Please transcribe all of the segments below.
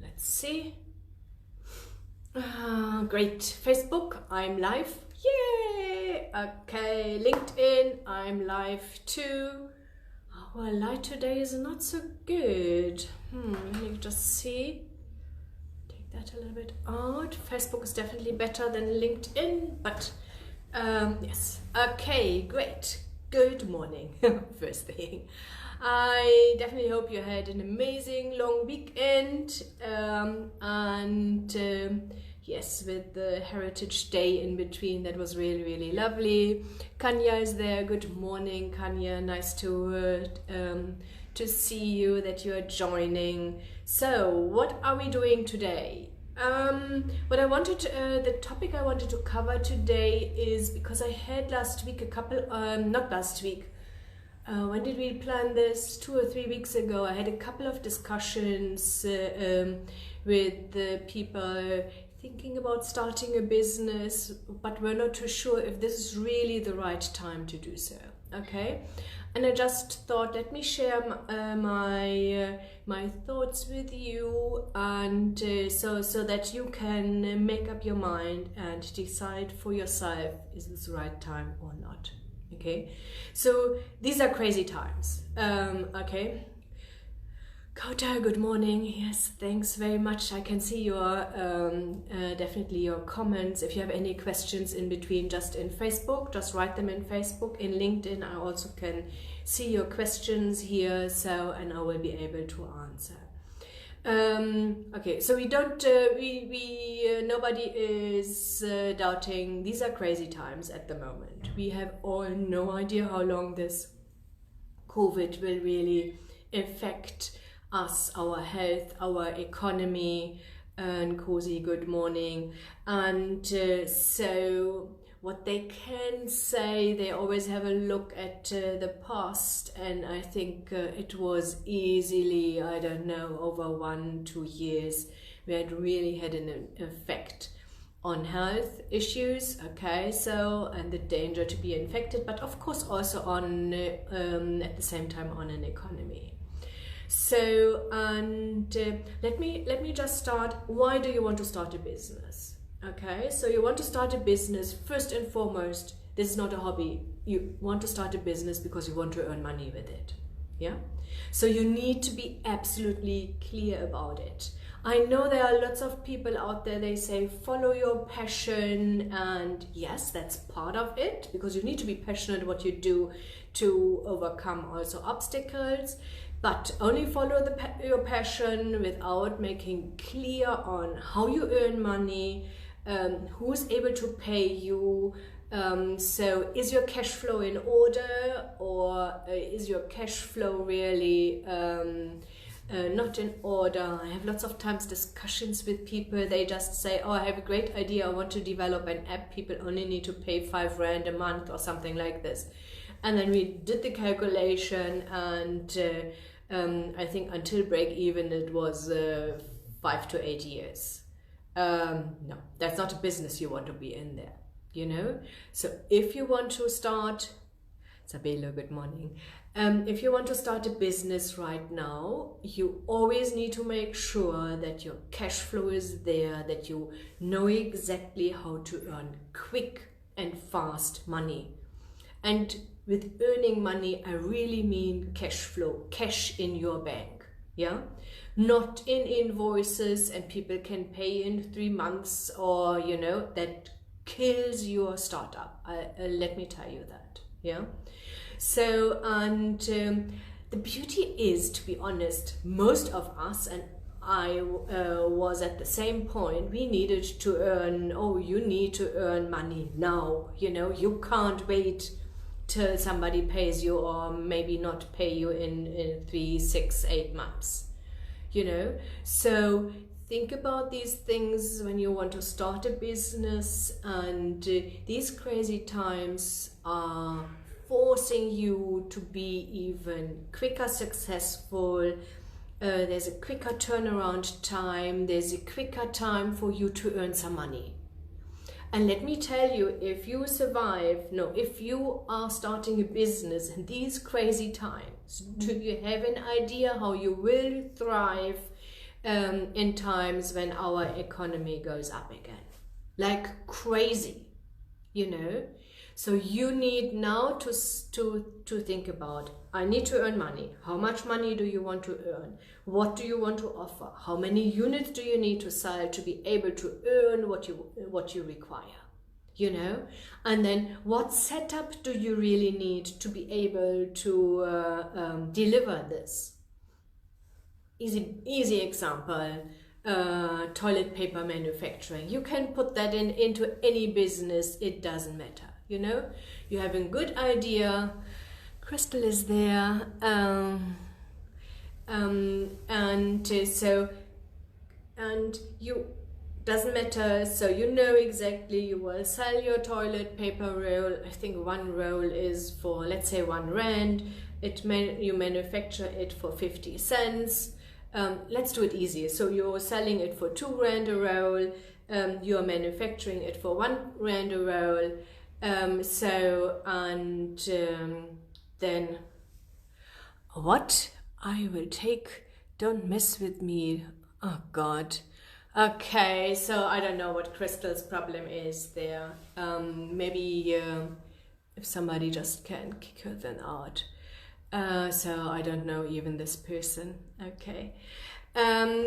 let's see. Great. Facebook, I'm live. Yay! Okay, LinkedIn, I'm live too. Our light today is not so good. Let me just see. Take that a little bit out. Facebook is definitely better than LinkedIn, but yes. Okay, great. Good morning. First thing. I definitely hope you had an amazing long weekend, yes, with the Heritage Day in between, that was really, really lovely. Kanya is there. Good morning, Kanya. Nice to see you, that you are joining. So, what are we doing today? The topic I wanted to cover today is, because I had last week a couple, not last week. When did we plan this? 2 or 3 weeks ago, I had a couple of discussions with the people thinking about starting a business, but we're not too sure if this is really the right time to do so. Okay, and I just thought, let me share my thoughts with you, and so that you can make up your mind and decide for yourself, is this the right time or not. Okay, so these are crazy times. Okay, Kota, good morning. Yes, thanks very much. I can see your definitely your comments. If you have any questions in between, just in Facebook, just write them in Facebook. In LinkedIn, I also can see your questions here, so, and I will be able to answer. Okay, so we don't, nobody is doubting these are crazy times at the moment. We have all no idea how long this COVID will really affect us, our health, our economy. And Cozy, good morning. And so what they can say, they always have a look at the past, and I think it was easily, I don't know, over 1-2 years, we had really had an effect on health issues. Okay, so, and the danger to be infected, but of course also on at the same time on an economy. So, and let me just start. Why do you want to start a business? Okay, so you want to start a business, first and foremost, this is not a hobby. You want to start a business because you want to earn money with it. Yeah, so you need to be absolutely clear about it. I know there are lots of people out there, they say follow your passion, and yes, that's part of it, because you need to be passionate what you do to overcome also obstacles. But only follow your passion without making clear on how you earn money, who's able to pay you. So is your cash flow in order, or is your cash flow really not in order? I have lots of times discussions with people. They just say, oh, I have a great idea, I want to develop an app, people only need to pay 5 rand a month or something like this. And then we did the calculation, and I think until break even it was 5 to 8 years. No, that's not a business you want to be in there, you know. So if you want to start, Sabelo, good morning. If you want to start a business right now, you always need to make sure that your cash flow is there, that you know exactly how to earn quick and fast money. And with earning money, I really mean cash flow, cash in your bank, yeah? Not in invoices and people can pay in 3 months, or, you know, that kills your startup. Let me tell you that, yeah? So, and the beauty is, to be honest, most of us, and I was at the same point, we needed to earn, oh, you need to earn money now, you know, you can't wait till somebody pays you, or maybe not pay you in 3, 6, 8 months, you know. So think about these things when you want to start a business, and these crazy times are forcing you to be even quicker successful. There's a quicker turnaround time, there's a quicker time for you to earn some money. And let me tell you, if you are starting a business in these crazy times, Do you have an idea how you will thrive in times when our economy goes up again? Like crazy, you know? So you need now to think about, I need to earn money. How much money do you want to earn? What do you want to offer? How many units do you need to sell to be able to earn what you require? You know, and then what setup do you really need to be able to deliver this? Easy example, toilet paper manufacturing. You can put that into any business, it doesn't matter. You know, you have a good idea, Crystal is there, and you doesn't matter, so you know exactly you will sell your toilet paper roll. I think one roll is for, let's say, R1. You manufacture it for 50 cents. Let's do it easy. So you're selling it for R2 a roll. You're manufacturing it for R1 a roll. Then what I will take, don't mess with me. Oh God. Okay, so I don't know what Crystal's problem is there. Maybe if somebody just can kick her then out. So I don't know even this person. Okay.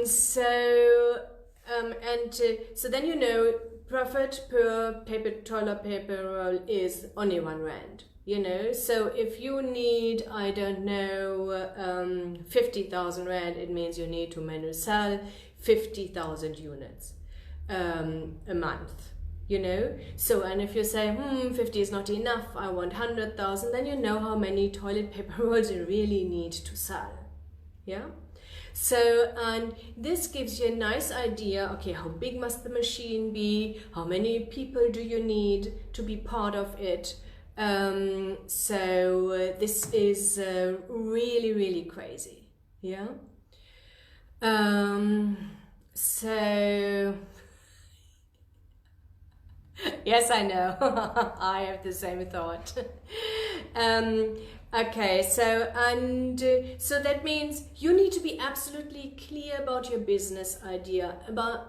So then you know profit per toilet paper roll is only R1. You know, so if you need, I don't know, 50,000 Rand, it means you need to sell 50,000 units a month, you know. So, and if you say, 50 is not enough, I want 100,000, then you know how many toilet paper rolls you really need to sell, yeah. So, and this gives you a nice idea, okay, how big must the machine be? How many people do you need to be part of it? This is really, really crazy, yeah. So yes, I know. I have the same thought. Okay, so that means you need to be absolutely clear about your business idea,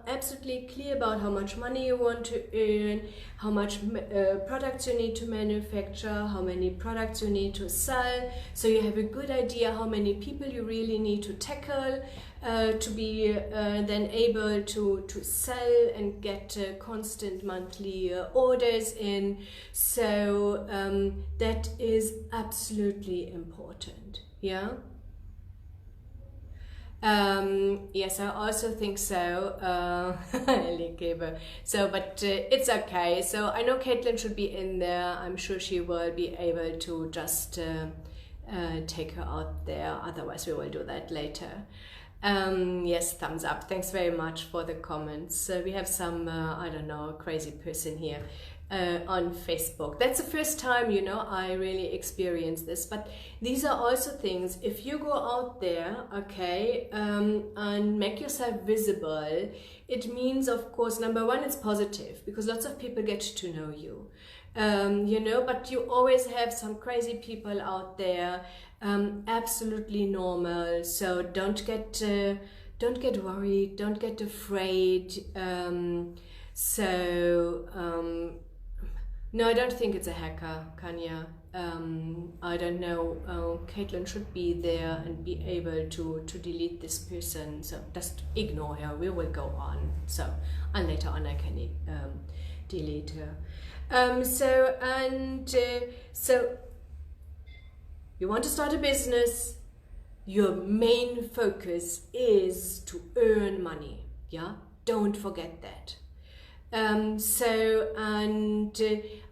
absolutely clear about how much money you want to earn, how much products you need to manufacture, how many products you need to sell, so you have a good idea how many people you really need to tackle to be then able to sell and get constant monthly orders in. So that is absolutely important, yeah. Yes, I also think so. So, but it's okay. So I know Caitlin should be in there. I'm sure she will be able to just take her out there. Otherwise, we will do that later. Yes, thumbs up. Thanks very much for the comments. We have some, I don't know, crazy person here on Facebook. That's the first time, you know, I really experienced this. But these are also things, if you go out there, okay, and make yourself visible, it means, of course, number one, it's positive because lots of people get to know you. You know, but you always have some crazy people out there, absolutely normal. So don't get worried, don't get afraid. No, I don't think it's a hacker, Kanya. I don't know. Caitlin should be there and be able to delete this person. So just ignore her. We will go on. So, and later on I can delete her. So you want to start a business, your main focus is to earn money, yeah? Don't forget that.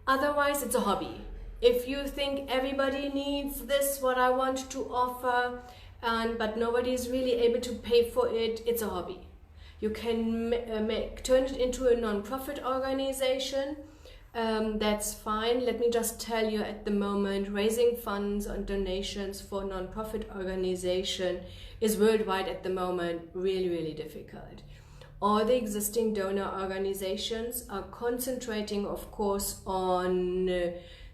Otherwise it's a hobby. If you think everybody needs this, what I want to offer, but nobody is really able to pay for it, it's a hobby. You can turn it into a non-profit organization. That's fine. Let me just tell you, at the moment, raising funds and donations for non-profit organization is worldwide at the moment really, really difficult. All the existing donor organizations are concentrating, of course, on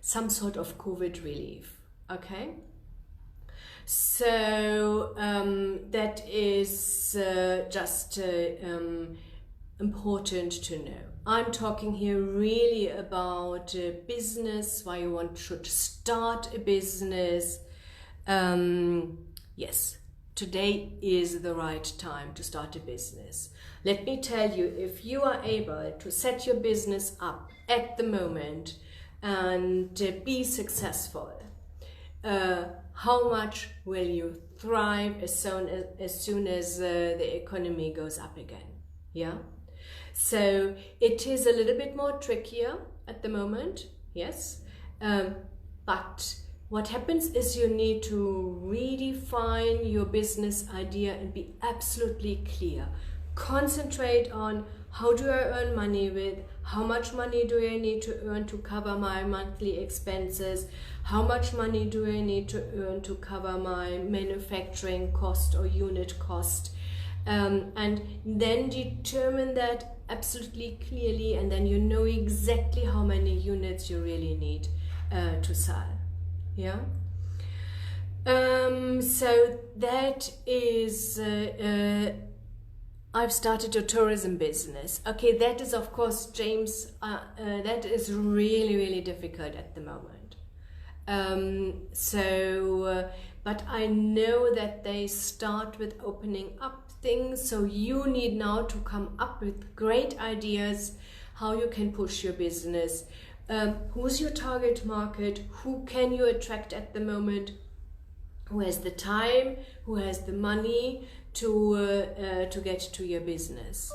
some sort of COVID relief, okay? So that is just important to know. I'm talking here really about business, why you should start a business. Yes, today is the right time to start a business. Let me tell you, if you are able to set your business up at the moment and be successful, how much will you thrive as soon as the economy goes up again? Yeah. So it is a little bit more trickier at the moment, yes. But what happens is you need to redefine your business idea and be absolutely clear. Concentrate on, how do I earn money with? How much money do I need to earn to cover my monthly expenses? How much money do I need to earn to cover my manufacturing cost or unit cost? And then determine that absolutely clearly, and then you know exactly how many units you really need to sell. Yeah. So that is I've started a tourism business. Okay, that is of course, James, that is really difficult at the moment. But I know that they start with opening up things, so you need now to come up with great ideas how you can push your business. Who's your target market? Who can you attract at the moment? Who has the time? Who has the money to get to your business?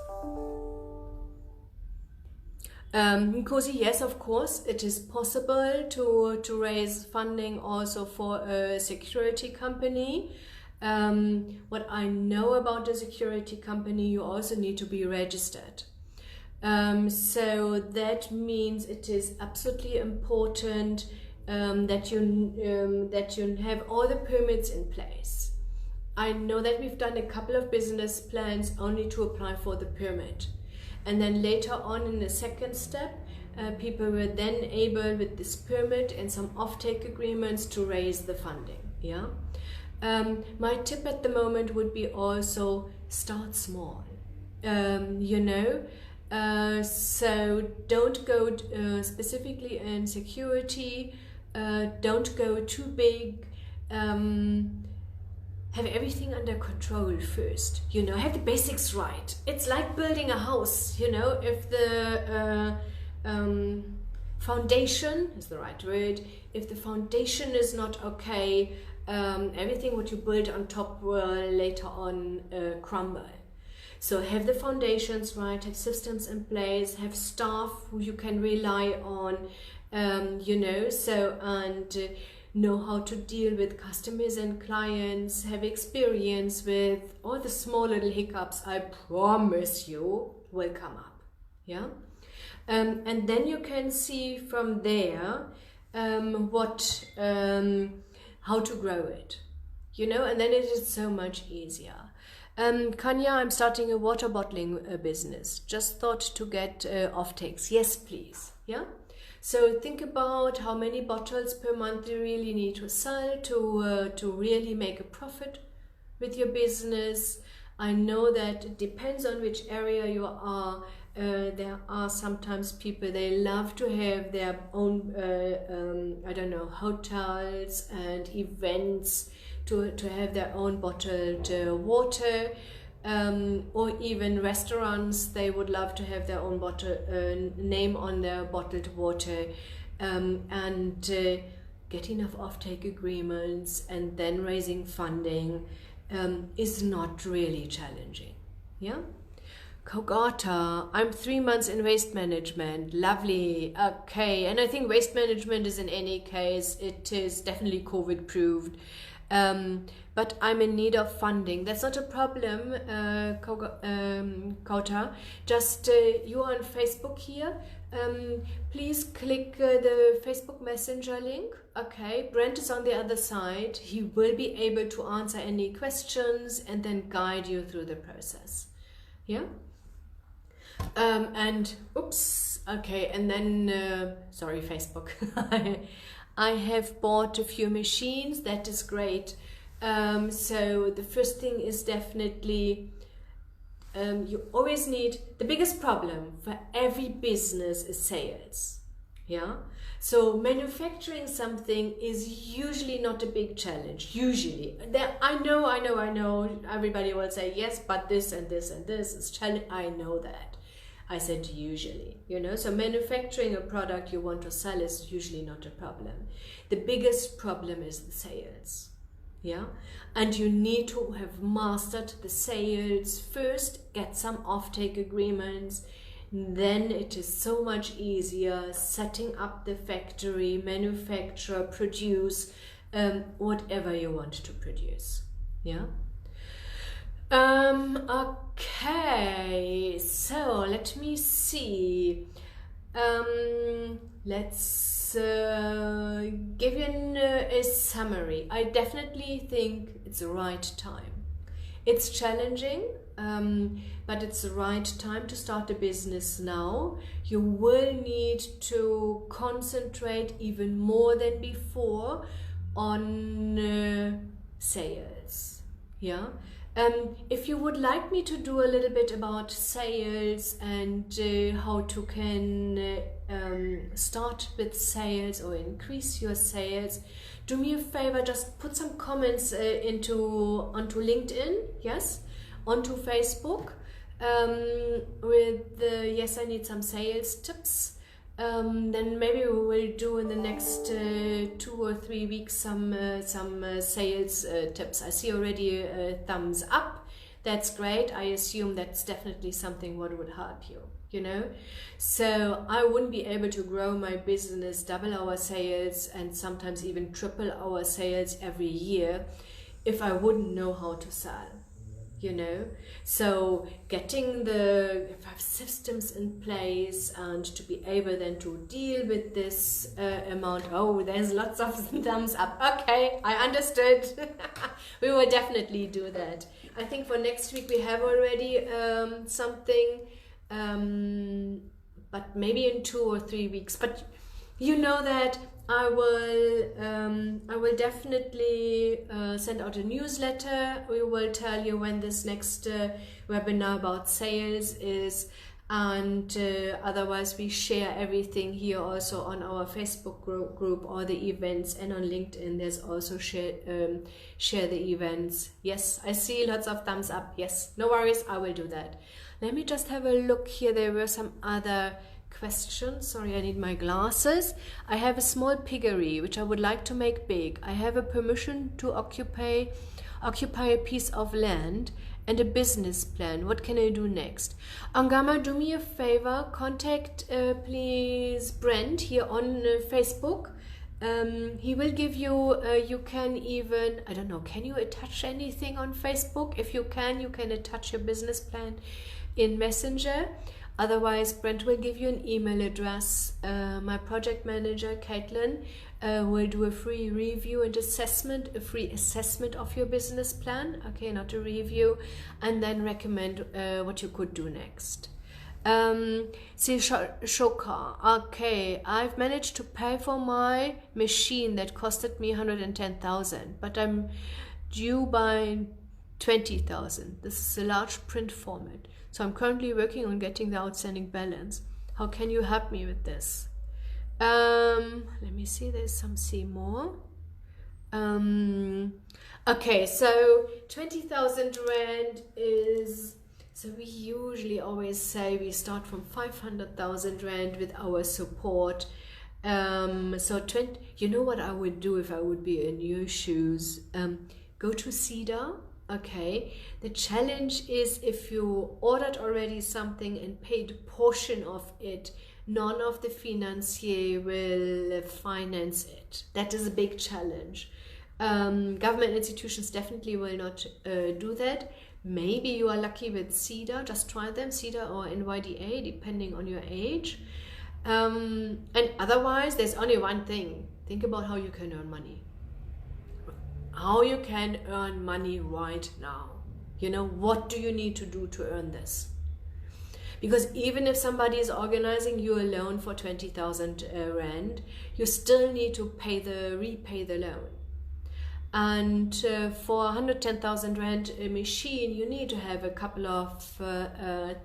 Cozy, yes, of course, it is possible to raise funding also for a security company. What I know about a security company, you also need to be registered. So that means it is absolutely important that you have all the permits in place. I know that we've done a couple of business plans only to apply for the permit. And then later on in the second step, people were then able with this permit and some offtake agreements to raise the funding. Yeah. My tip at the moment would be also start small. So don't go specifically in security. Don't go too big. Have everything under control first, have the basics right. It's like building a house, if the foundation is the right word, if the foundation is not okay, everything what you build on top will later on crumble. So have the foundations right, have systems in place, have staff who you can rely on, know how to deal with customers and clients, have experience with all the small little hiccups, I promise you, will come up. Yeah. And then you can see from there how to grow it, and then it is so much easier. Kanya, I'm starting a water bottling business. Just thought to get offtakes. Yes, please. Yeah. So think about how many bottles per month you really need to sell to really make a profit with your business. I know that it depends on which area you are. There are sometimes people, they love to have their own, hotels and events to have their own bottled water. Or even restaurants, they would love to have their own name on their bottled water, and get enough offtake agreements and then raising funding is not really challenging. Yeah. Kogata, I'm 3 months in waste management. Lovely. Okay, and I think waste management is, in any case, it is definitely COVID proved. But I'm in need of funding. That's not a problem, Kota. Just you are on Facebook here. Please click the Facebook Messenger link. Okay, Brent is on the other side. He will be able to answer any questions and then guide you through the process. Yeah. Okay, and then sorry, Facebook. I have bought a few machines. That is great. So the first thing is definitely you always need, the biggest problem for every business is sales. Yeah, so manufacturing something is usually not a big challenge. Usually, I know. Everybody will say yes, but this and this and this is challenge. I know that. I said usually, so manufacturing a product you want to sell is usually not a problem. The biggest problem is the sales. Yeah, and you need to have mastered the sales first, get some offtake agreements. Then it is so much easier setting up the factory, manufacture, produce whatever you want to produce. Yeah. Okay, so let me see. Let's give you a summary. I definitely think it's the right time. It's challenging, but it's the right time to start a business now. You will need to concentrate even more than before on sales. Yeah. If you would like me to do a little bit about sales and how to can start with sales or increase your sales, do me a favor, just put some comments onto LinkedIn, yes, onto Facebook with yes, I need some sales tips. Then maybe we will do in the next 2 or 3 weeks some sales tips. I see already a thumbs up. That's great. I assume that's definitely something what would help you. So I wouldn't be able to grow my business, double our sales and sometimes even triple our sales every year if I wouldn't know how to sell. So getting the systems in place and to be able then to deal with this amount. Oh, there's lots of thumbs up. Okay, I understood. We will definitely do that. I think for next week we have already something, but maybe in 2 or 3 weeks. But that I will definitely send out a newsletter. We will tell you when this next webinar about sales is, and otherwise we share everything here also on our Facebook group, all the events, and on LinkedIn there's also share the events. Yes, I see lots of thumbs up. Yes, no worries, I will do that. Let me just have a look here. There were some other questions. Sorry, I need my glasses. I have a small piggery which I would like to make big. I have a permission to occupy a piece of land and a business plan. What can I do next? Angama, do me a favor, contact please Brent here on Facebook. He will give you, you can even, I don't know, can you attach anything on Facebook? If you can attach your business plan in Messenger. Otherwise, Brent will give you an email address. My project manager, Caitlin, will do a free review and assessment, a free assessment of your business plan. Okay, not a review, and then recommend what you could do next. Shoka, okay, I've managed to pay for my machine that costed me 110,000, but I'm due by 20,000. This is a large print format. So I'm currently working on getting the outstanding balance. How can you help me with this? Let me see, there's some more. Okay, so 20,000 Rand is, so we usually always say we start from 500,000 Rand with our support. So 20, you know what I would do if I would be in your shoes? Go to Cedar. Okay, the challenge is if you ordered already something and paid a portion of it, none of the financier will finance it. That is a big challenge. Government institutions definitely will not do that. Maybe you are lucky with Cedar, just try them, Cedar or NYDA, depending on your age. And otherwise, there's only one thing. Think about how you can earn money. How you can earn money right now. What do you need to do to earn this? Because even if somebody is organizing you a loan for 20,000 Rand, you still need to repay the loan. And for 110,000 rand a machine, you need to have a couple of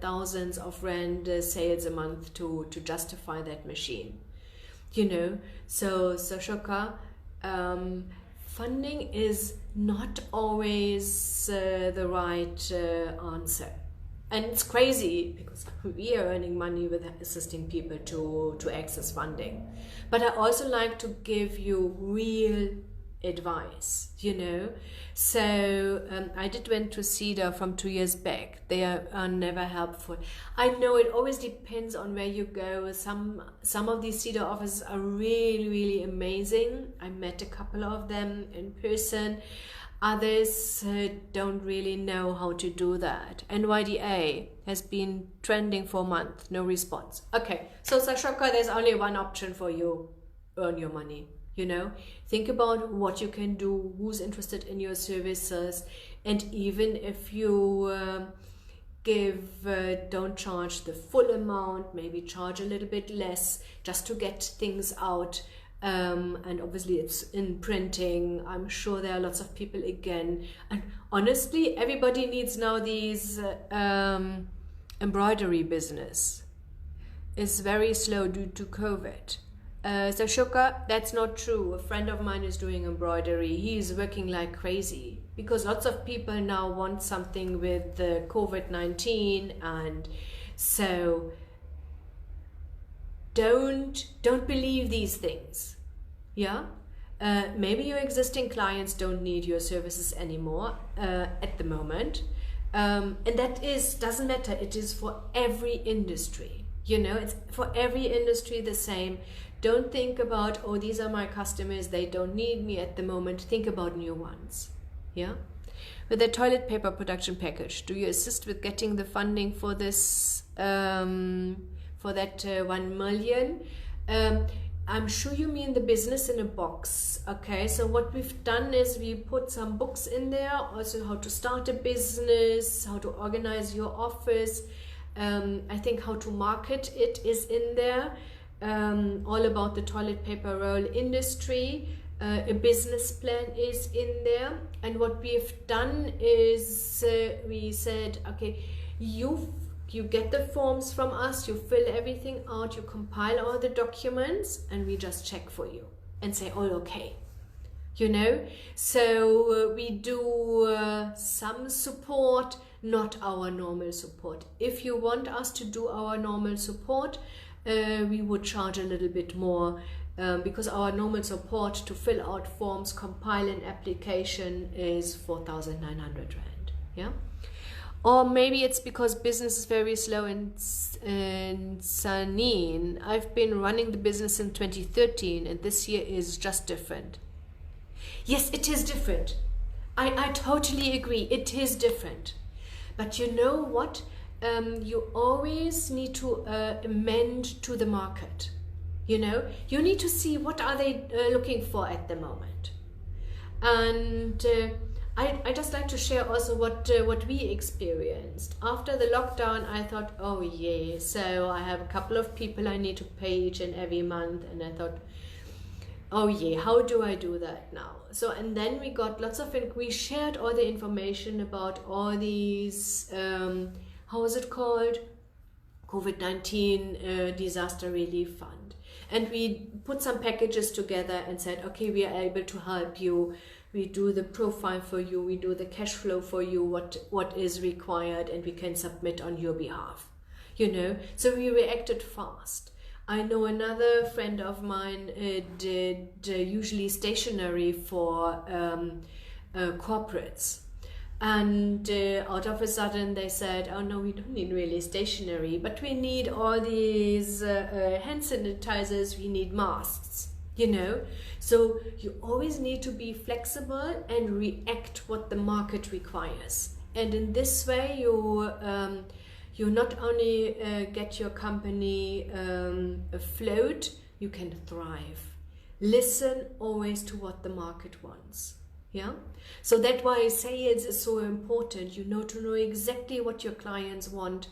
thousands of rand sales a month to justify that machine. You know, so Shoka, funding is not always the right answer. And it's crazy because we are earning money with assisting people to access funding. But I also like to give you real advice, you know. So I went to CEDA from 2 years back. They are never helpful. I know it always depends on where you go. Some of these CEDA offices are really amazing. I met a couple of them in person. Others don't really know how to do that. NYDA has been trending for a month, no response. Okay, so Sashoka, there's only one option for you: earn your money. You know, think about what you can do, who's interested in your services, and even if you don't charge the full amount, maybe charge a little bit less just to get things out. And obviously it's in printing. I'm sure there are lots of people again, and honestly everybody needs now these embroidery business. It's very slow due to COVID. So Shuka, that's not true. A friend of mine is doing embroidery. He's working like crazy because lots of people now want something with the COVID-19, and so don't believe these things. Yeah, maybe your existing clients don't need your services anymore at the moment, and that doesn't matter. It is for every industry. You know, it's for every industry the same. Don't think about, oh, these are my customers, they don't need me at the moment. Think about new ones. Yeah. With the toilet paper production package, do you assist with getting the funding for this? For that 1 million? I'm sure you mean the business in a box. Okay, so what we've done is we put some books in there, also how to start a business, how to organize your office. I think how to market it is in there. All about the toilet paper roll industry. A business plan is in there. And what we've done is we said, okay, you get the forms from us, you fill everything out, you compile all the documents, and we just check for you and say, all okay. You know, so we do some support, not our normal support. If you want us to do our normal support, we would charge a little bit more because our normal support to fill out forms, compile an application is 4,900 rand. Yeah. Or maybe it's because business is very slow in Sanin. I've been running the business in 2013 and this year is just different. Yes, it is different. I totally agree. It is different. But you know what? You always need to amend to the market. You know, you need to see what are they looking for at the moment. And I just like to share also what we experienced. After the lockdown, I thought, oh yeah, so I have a couple of people I need to pay each and every month. And I thought, oh yeah, how do I do that now? So, and then we got lots of, we shared all the information about all these, how is it called? COVID-19 disaster relief fund. And we put some packages together and said, okay, we are able to help you. We do the profile for you, we do the cash flow for you, what is required, and we can submit on your behalf. You know, so we reacted fast. I know another friend of mine did usually stationery for corporates. And out of a sudden they said, oh no, we don't need really stationery, but we need all these hand sanitizers, we need masks. You know, so you always need to be flexible and react what the market requires. And in this way, you not only get your company afloat, you can thrive. Listen always to what the market wants. Yeah, so that's why sales is so important. You know, to know exactly what your clients want.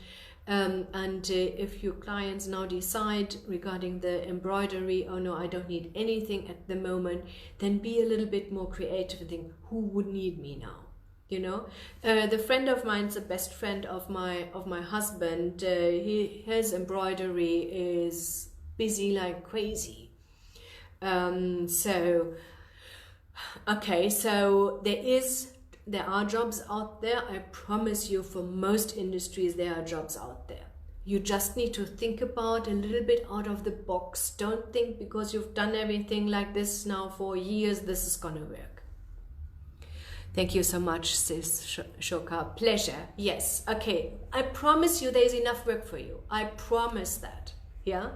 And if your clients now decide regarding the embroidery, oh no, I don't need anything at the moment, then be a little bit more creative and think, who would need me now? You know, the friend of mine's a best friend of my husband. His embroidery is busy like crazy. So there are jobs out there. I promise you, for most industries there are jobs out there. You just need to think about a little bit out of the box. Don't think because you've done everything like this now for years, this is gonna work. Thank you so much, Sis Shoka. Pleasure. Yes. Okay. I promise you there's enough work for you. I promise that. Yeah.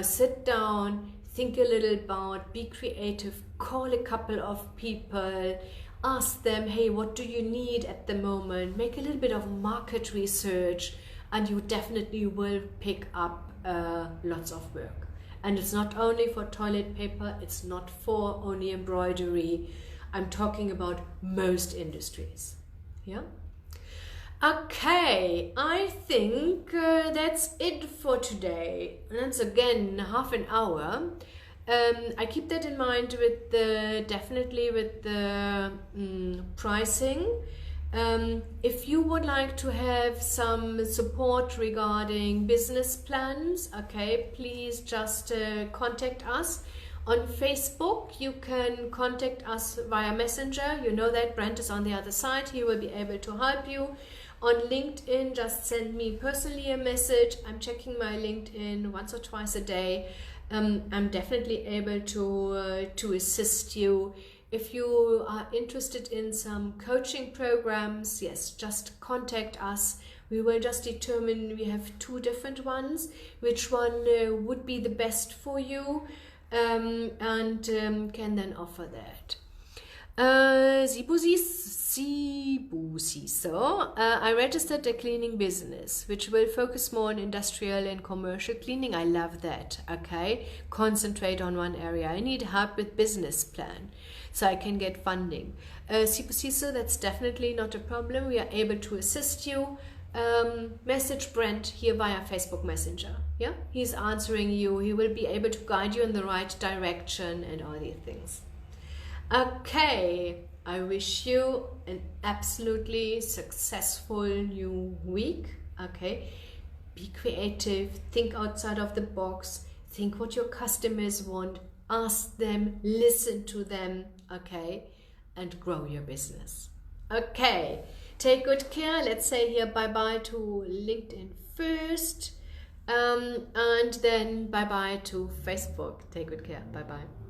Sit down, think a little about, be creative, call a couple of people, ask them, hey, what do you need at the moment? Make a little bit of market research, and you definitely will pick up lots of work. And it's not only for toilet paper, it's not for only embroidery. I'm talking about most industries. Yeah. Okay, I think that's it for today. And that's again half an hour. I keep that in mind with the pricing. If you would like to have some support regarding business plans, okay, please just contact us. On Facebook, you can contact us via Messenger. You know that Brent is on the other side. He will be able to help you. On LinkedIn, just send me personally a message. I'm checking my LinkedIn once or twice a day. I'm definitely able to assist you. If you are interested in some coaching programs, yes, just contact us. We will just determine, we have 2 different ones, which one would be the best for you, and can then offer that. So I registered a cleaning business which will focus more on industrial and commercial cleaning. I love that. Okay, concentrate on one area. I need help with business plan so I can get funding. So that's definitely not a problem. We are able to assist you. Message Brent here via Facebook Messenger. Yeah, he's answering you. He will be able to guide you in the right direction and all these things. Okay, I wish you an absolutely successful new week. Okay, be creative, think outside of the box, think what your customers want, ask them, listen to them, okay, and grow your business. Okay, take good care. Let's say here bye-bye to LinkedIn first, and then bye-bye to Facebook. Take good care. Bye-bye.